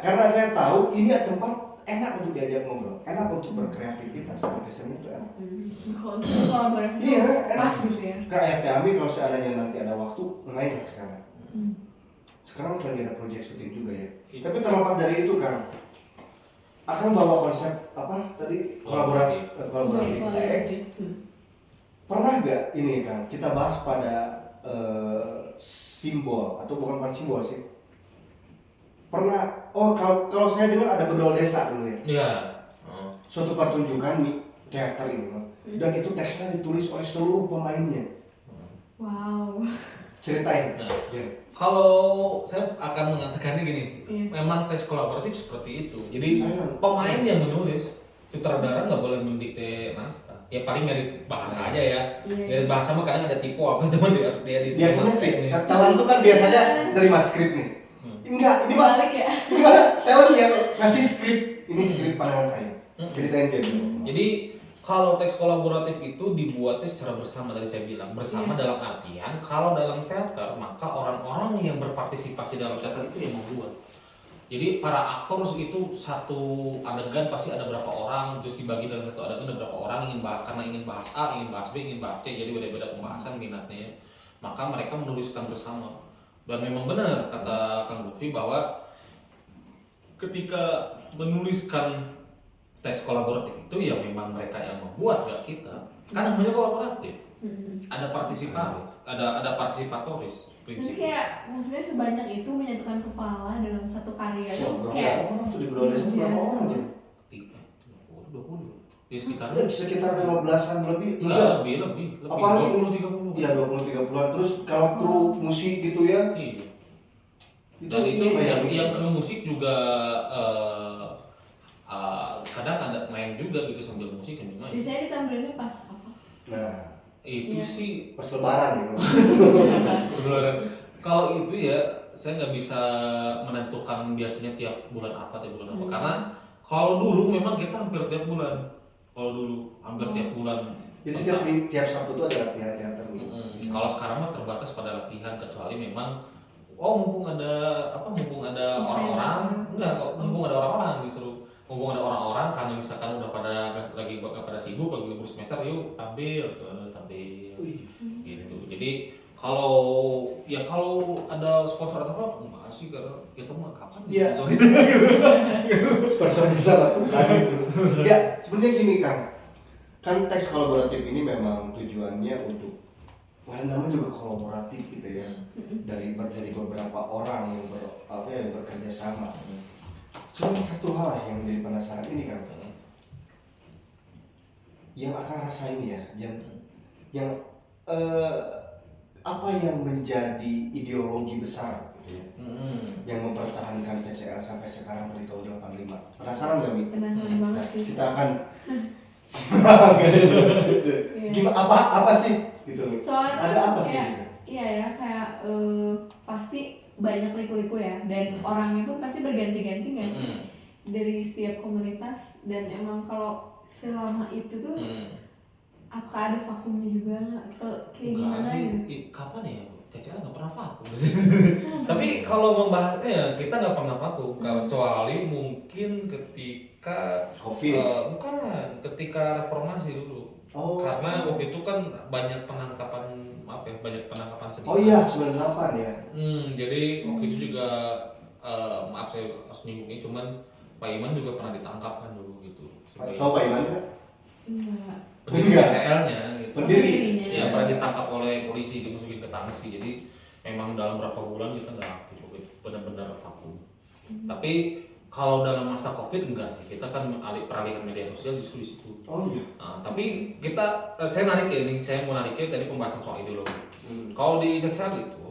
karena saya tahu ini tempat enak untuk diajak ngobrol, enak untuk berkreativitas, berkesenian itu enak. Kalau kolaborasi Iya, enak. pas gitu ya. Kayak Teh Ami kalau seandainya nanti ada waktu, main ke sana. Sekarang lagi ada proyek syuting juga ya. Tapi terlepas dari itu kan, akan bawa konsep apa tadi kolaboratif teks. Pernah nggak ini kan kita bahas pada simbol atau bukan simbol sih? Pernah? Oh kalau saya dengar ada bedol desa dulu ya. Iya. Suatu pertunjukan di teater ini, dan itu teksnya ditulis oleh seluruh pemainnya. Wow. Ceritain. Nah, Jen. kalau saya akan mengatakannya gini, Iya. memang teks kolaboratif seperti itu. Jadi Saya- pemain yang menulis, sutradara nggak boleh mendikte naskah. Ya paling dari bahasa aja ya. Iya. Dari bahasa mah kadang ada tipe apa teman dia di Biasanya talent tuh kan biasanya nerima skrip nih. Enggak, ini mah Balik ya. talent yang ngasih skrip. Ini skrip pandangan saya. Ceritain aja dulu. Jadi kalau teks kolaboratif itu dibuatnya secara bersama, tadi saya bilang bersama Iya. dalam artian kalau dalam teater maka orang-orang yang berpartisipasi dalam teater itu yang membuat. Jadi para aktor itu satu adegan pasti ada berapa orang, terus dibagi dalam satu adegan ada berapa orang karena ingin bahas A, ingin bahas B, ingin bahas C, jadi beda-beda pembahasan minatnya. Maka mereka menuliskan bersama. Dan memang benar kata Kang Lutfi bahwa ketika menuliskan teks kolaboratif itu ya memang mereka yang membuat, gak kita. Kan namanya kolaboratif. Mm-mm. Ada partisipatoris Jadi prinsip. kayak maksudnya sebanyak itu menyatukan kepala dalam satu karya Wah, tuh berapa kayak orang tuh di Bro Desa tuh berapa biasa. orang dia? 20. Ya sekitar. Ya, sekitar 15-an lebih. Enggak, lebih. Apalagi 20-30. Iya 20-30-an. Terus kalau kru musik gitu ya. Iya. Itu Dan itu kayak yang kru musik juga kadang ada main juga gitu sambil musik sambil main. biasanya ditambahinnya pas apa? Nah, Itu Iya. sih pas lebaran ya. sebenarnya kalau itu ya saya nggak bisa menentukan biasanya tiap bulan apa karena kalau dulu memang kita hampir tiap bulan. Kalau dulu hampir tiap bulan. Jadi setiap tiap Sabtu tuh ada latihan teater. Kalau sekarang mah terbatas pada latihan kecuali memang mumpung ada orang-orang mumpung ada orang-orang justru mumpung ada orang-orang karena misalkan udah pada sibuk lagi libur semester yuk tampil gitu. Jadi kalau ada sponsor atau apa enggak sih karena kita mah kapan Iya. sponsorin. Sponsornya salah tuh kan itu. Ya, sebenarnya gini Kang. Kan teks kolaboratif ini memang tujuannya untuk namanya juga kolaboratif gitu ya. Dari beberapa orang yang bekerja sama. Cuma satu hal yang jadi penasaran ini Kang. Yang akan rasain ya, yang apa yang menjadi ideologi besar gitu ya, yang mempertahankan CCL sampai sekarang dari tahun 85. Penasaran nggak Mi? Penasaran banget sih. Kita akan Iya. gimana apa sih gitu? Soalnya Ada apa sih? kayak, Gitu? iya ya kayak pasti banyak liku-liku ya dan orangnya pun pasti berganti-ganti nggak sih dari setiap komunitas dan emang kalau selama itu tuh apakah ada vakumnya juga nggak atau kayak Enggak gimana sih, gitu? kapan ya? Caca nggak pernah vakum. Tapi kalau membahasnya ya kita nggak pernah vakum, kecuali mungkin ketika Covid. bukan, ketika reformasi dulu. Oh. Karena waktu itu kan banyak penangkapan sedikit. Oh iya 98 ya. Jadi waktu itu juga maaf saya harus nyinggung ini, cuman Pak Iman juga pernah ditangkap kan dulu gitu. Tahu Pak Iman kan? Enggak. Pendiri Enggak. CCL-nya gitu. Pendirinya. Ya pernah ditangkap oleh polisi dimasukin ke tangsi. Jadi memang dalam berapa bulan kita nggak aktif, benar-benar vakum. Tapi kalau dalam masa COVID enggak sih, kita kan peralihan media sosial justru di situ. Oh iya. Nah, tapi saya mau nariknya dari pembahasan soal ideologi. Kalau di CCL itu,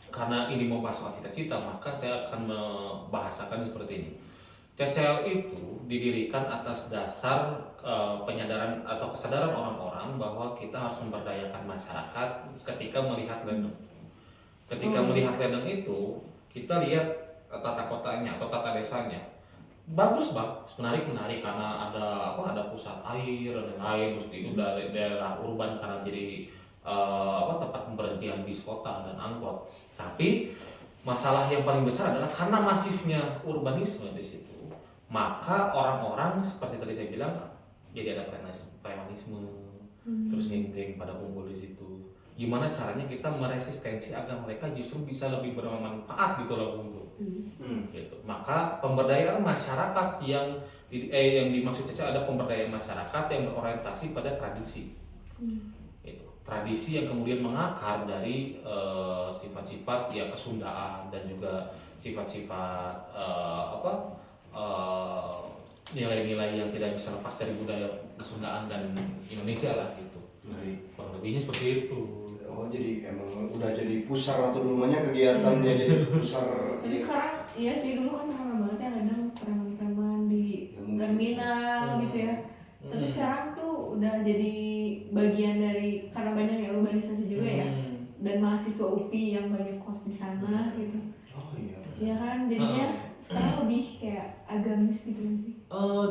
karena ini membahas soal cita-cita, maka saya akan membahasakan seperti ini. CCL itu didirikan atas dasar penyadaran atau kesadaran orang-orang bahwa kita harus memberdayakan masyarakat ketika melihat ledeng. Ketika melihat ledeng itu, kita lihat tata kotanya atau tata desanya. Bagus menarik karena ada pusat air dan lain, terus itu dari daerah urban karena jadi tempat pemberhentian bis kota dan angkot. Tapi masalah yang paling besar adalah karena masifnya urbanisme di situ. Maka orang-orang seperti tadi saya bilang jadi ada premanisme, terus geng-geng pada kumpul di situ. Gimana caranya kita meresistensi agar mereka justru bisa lebih bermanfaat gitu loh kumpul. Gitu. Maka pemberdayaan masyarakat yang dimaksud saja ada pemberdayaan masyarakat yang berorientasi pada tradisi. Gitu. Tradisi yang kemudian mengakar dari sifat-sifat ya kesundaan dan juga sifat-sifat nilai-nilai yang tidak bisa lepas dari budaya kesundaan dan Indonesia lah gitu. Kurang lebihnya seperti itu. Oh jadi emang udah jadi pusar atau dulunya kegiatannya jadi pusar. Tapi sekarang iya sih dulu kan ramai banget ya kadang preman-preman di terminal gitu ya. Tapi sekarang tuh udah jadi bagian dari karena banyaknya urbanisasi juga ya. Dan mahasiswa UPI yang banyak kos di sana gitu. Oh iya. Iya kan jadinya sekarang lebih kayak agamis gitu nggak sih?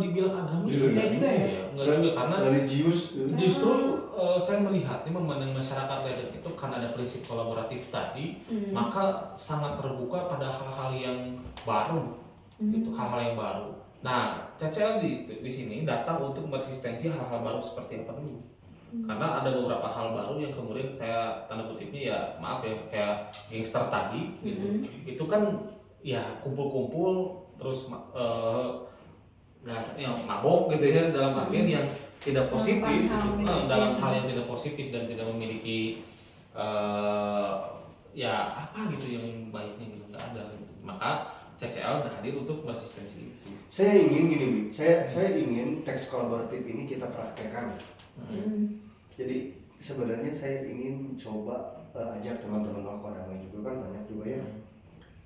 Dibilang agamis Enggak juga ya? Enggak juga karena religius. justru saya melihat ini memandang masyarakat ledeng itu karena ada prinsip kolaboratif tadi, maka sangat terbuka pada hal-hal yang baru, gitu, hal-hal yang baru. Nah, CCL di sini datang untuk meresistensi hal-hal baru seperti apa dulu. Karena ada beberapa hal baru yang kemudian saya tanda kutipnya ya maaf ya kayak gangster tadi gitu. Itu kan ya kumpul-kumpul terus mabok gitu ya dalam artian yang tidak positif Melakukan gitu. hal Dalam negatif. hal yang tidak positif dan tidak memiliki ya apa gitu yang baiknya gitu, nggak ada gitu. Maka CCL hadir untuk berasistensi itu. Saya ingin gini, Bi. Saya ingin teks kolaboratif ini kita praktekkan. Jadi sebenarnya saya ingin coba ajak teman-teman Alkodamai juga kan banyak juga ya.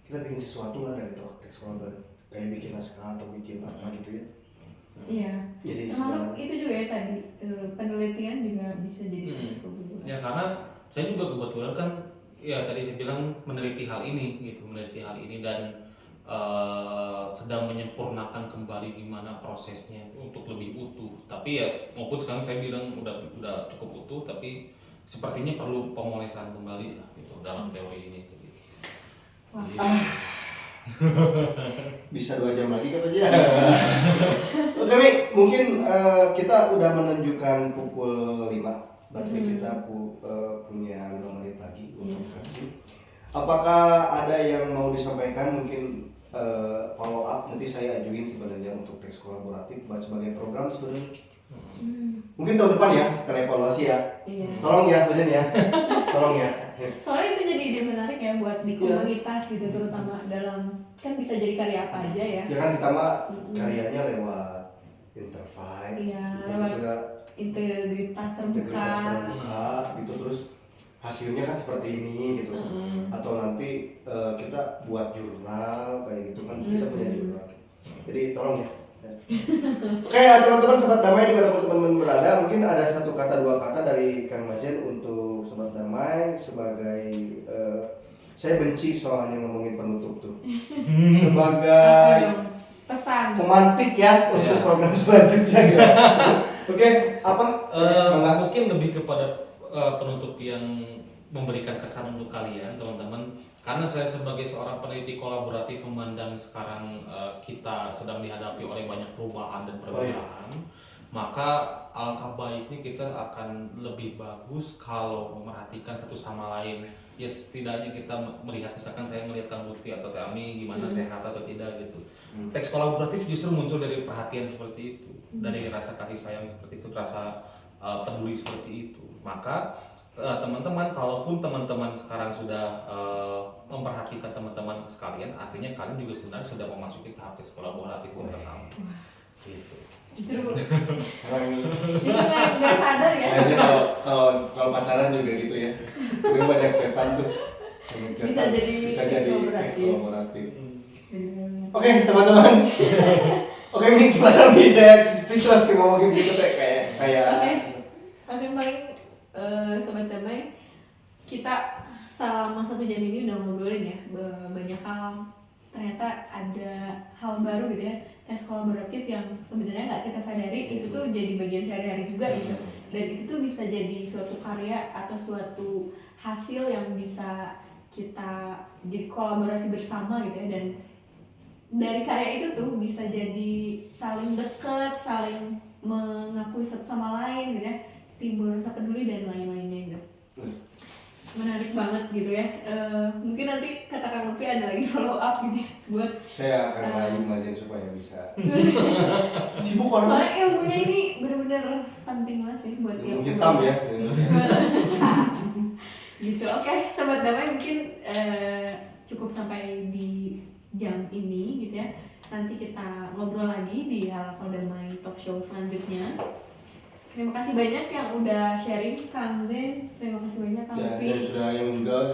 Kita bikin sesuatu lah dari teks kolaboratif, kayak bikin naskah atau bikin apa gitu ya. Iya. Jadi Termasuk itu juga ya tadi penelitian juga bisa jadi teks Ya karena saya juga kebetulan kan ya tadi saya bilang meneliti hal ini dan sedang menyempurnakan kembali gimana prosesnya untuk lebih utuh. Tapi ya maupun sekarang saya bilang udah cukup utuh, tapi sepertinya perlu pemolesan kembali lah gitu dalam teori ini. Gitu. Wah. bisa 2 jam lagi kan aja. Oke, Mi, mungkin kita udah menunjukkan pukul 5. Berarti kita punya 5 menit lagi untuk kasih. Apakah ada yang mau disampaikan, mungkin follow up nanti saya ajuin sebenarnya untuk teks kolaboratif sebagai program sebenarnya. Mungkin tahun depan ya setelah evaluasi ya. Iya. Tolong ya, Bajan ya. Tolong ya. Soalnya itu jadi ide menarik ya buat di komunitas gitu, terutama dalam kan bisa jadi karya apa aja ya. Ya kan kita mah karyanya lewat intervive, Iya, gitu, lewat juga integritas integritas terbuka. terbuka gitu, terus hasilnya kan seperti ini gitu. Atau nanti kita buat jurnal kayak gitu kan, kita punya jurnal. Jadi tolong ya. Oke teman-teman Sobat Damai dimanapun teman-teman berada, mungkin ada 1 kata 2 kata dari Kang Majen untuk Sobat Damai sebagai saya benci soalnya ngomongin penutup tuh. Sebagai pesan pemantik ya untuk program selanjutnya gitu. Oke, apa? Mungkin lebih kepada penutup yang memberikan kesan untuk kalian teman-teman, karena saya sebagai seorang peneliti kolaboratif memandang sekarang kita sedang dihadapi oleh banyak perubahan dan perbedaan. Maka alangkah baiknya kita akan lebih bagus kalau memerhatikan satu sama lain. Ya setidaknya kita melihat, misalkan saya melihat Kang Lutfi atau Tami gimana sehat atau tidak gitu. Teks kolaboratif justru muncul dari perhatian seperti itu, dari rasa kasih sayang seperti itu, rasa peduli seperti itu. Maka teman-teman, kalaupun teman-teman sekarang sudah memperhatikan teman-teman sekalian, artinya kalian juga sebenarnya sudah memasuki tahap teks kolaboratif internal. Gitu. justru Sekarang nggak sadar ya. kayaknya kalau pacaran juga gitu ya. Gue banyak chatan tuh. Bisa jadi teks teks kolaboratif. Bener. Oke teman-teman. Oke, Mi, gimana Mi? Saya speechless nih ngomongin gitu teh kayak. Oke, paling Sobat Damai, kita selama 1 jam ini udah ngobrolin ya banyak hal. Ternyata ada hal baru gitu ya, tes kolaboratif yang sebenarnya nggak kita sadari itu tuh jadi bagian sehari-hari juga gitu. Dan itu tuh bisa jadi suatu karya atau suatu hasil yang bisa kita jadi kolaborasi bersama gitu ya. Dan dari karya itu tuh bisa jadi saling dekat, saling mengakui satu sama lain gitu ya, timbul rasa peduli dan lain-lainnya gitu. Menarik banget gitu ya. Mungkin nanti kata Kang Lutfi ada lagi follow up gitu ya buat Saya akan rayu Mazen supaya bisa. Sibuk orang. soalnya ilmunya ini benar-benar penting banget sih buat Ilmu yang hitam ya. gitu. Oke, Sobat Damai, mungkin cukup sampai di jam ini gitu ya. Nanti kita ngobrol lagi di Alkodamai Talk Show selanjutnya. Terima kasih banyak yang udah sharing, Kang Zen. Terima kasih banyak Kang Lutfi.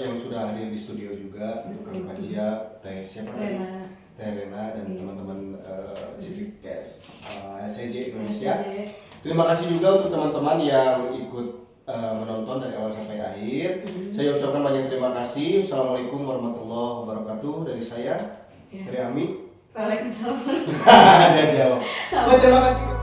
yang sudah hadir di studio juga untuk Kang Kajia, siapa lagi? Rena dan teman-teman Civic Cast SCJ Indonesia. Terima kasih juga untuk teman-teman yang ikut menonton dari awal sampai akhir. Saya ucapkan banyak terima kasih. Assalamualaikum warahmatullahi wabarakatuh dari saya, dari Ami. Waalaikumsalam. Dia jawab. Terima kasih.